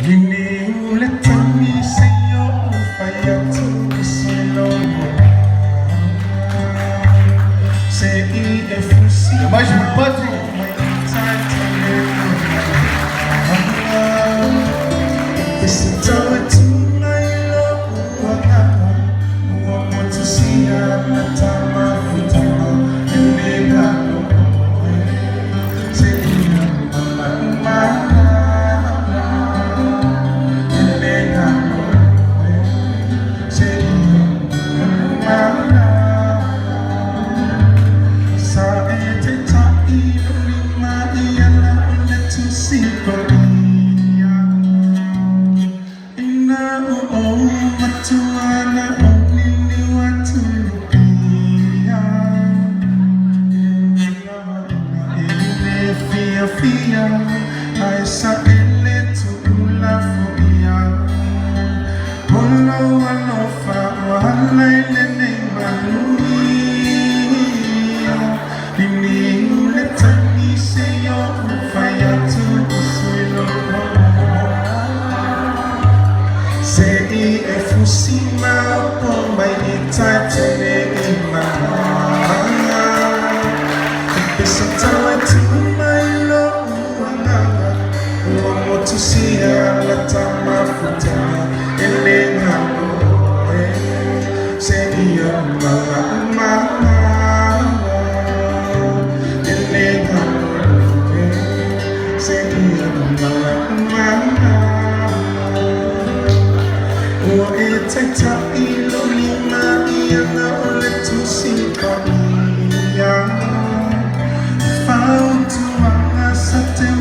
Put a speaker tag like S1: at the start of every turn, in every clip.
S1: Iniulit-uli sa'yo upaya tuloy Say EFC
S2: Mais um patro.
S1: It's a time to my love want to see ya Natama futama Inegano Say I saw a little love for you. Hello, hello, hello, say if you see my own by the time in my heart, it's a time to my love. To see her, let my foot and lay her say your mama and lay her say your mama oh it's a top ilumina and let to see Korea found to us at the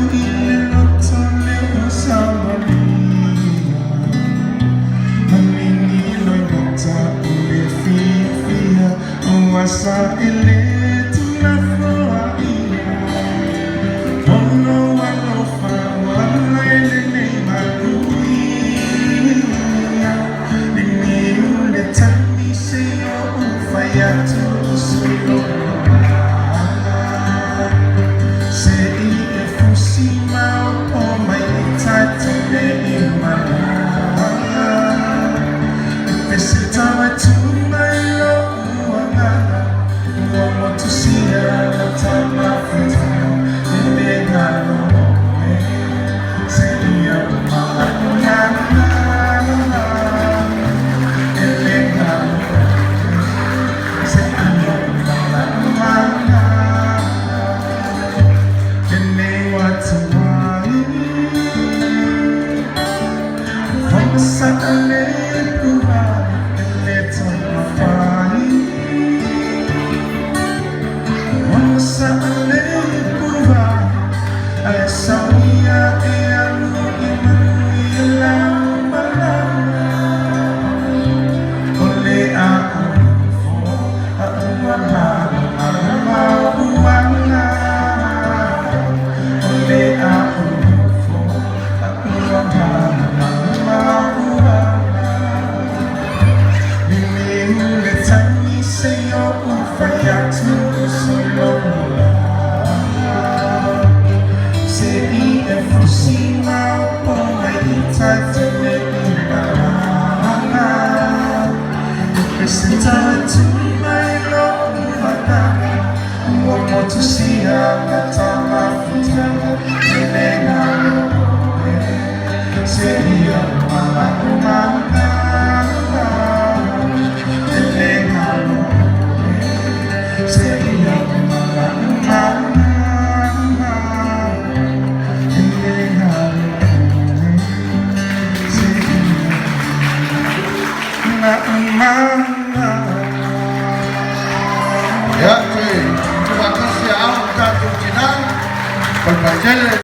S1: Sa eleto na floria Ono wano fa wala ilene maluia Nini uleta mi seyo ufaya tu sulo Se ifusima o mai tati le imana Visitawa tu my love to see her the time of the time in the garden say your mama in the garden say your mama and they want to from the Saturday provide and let's on fire sa alekuva ay sawia e anu ilang ole ako at mabuwana ole ako at mabuwana Niniulit tangi sa'yo upaya tuloy Listen to my love, I want to see her that I'm after say your mama say your
S2: Ya, terima kasih Al Kak Cina. Berbagai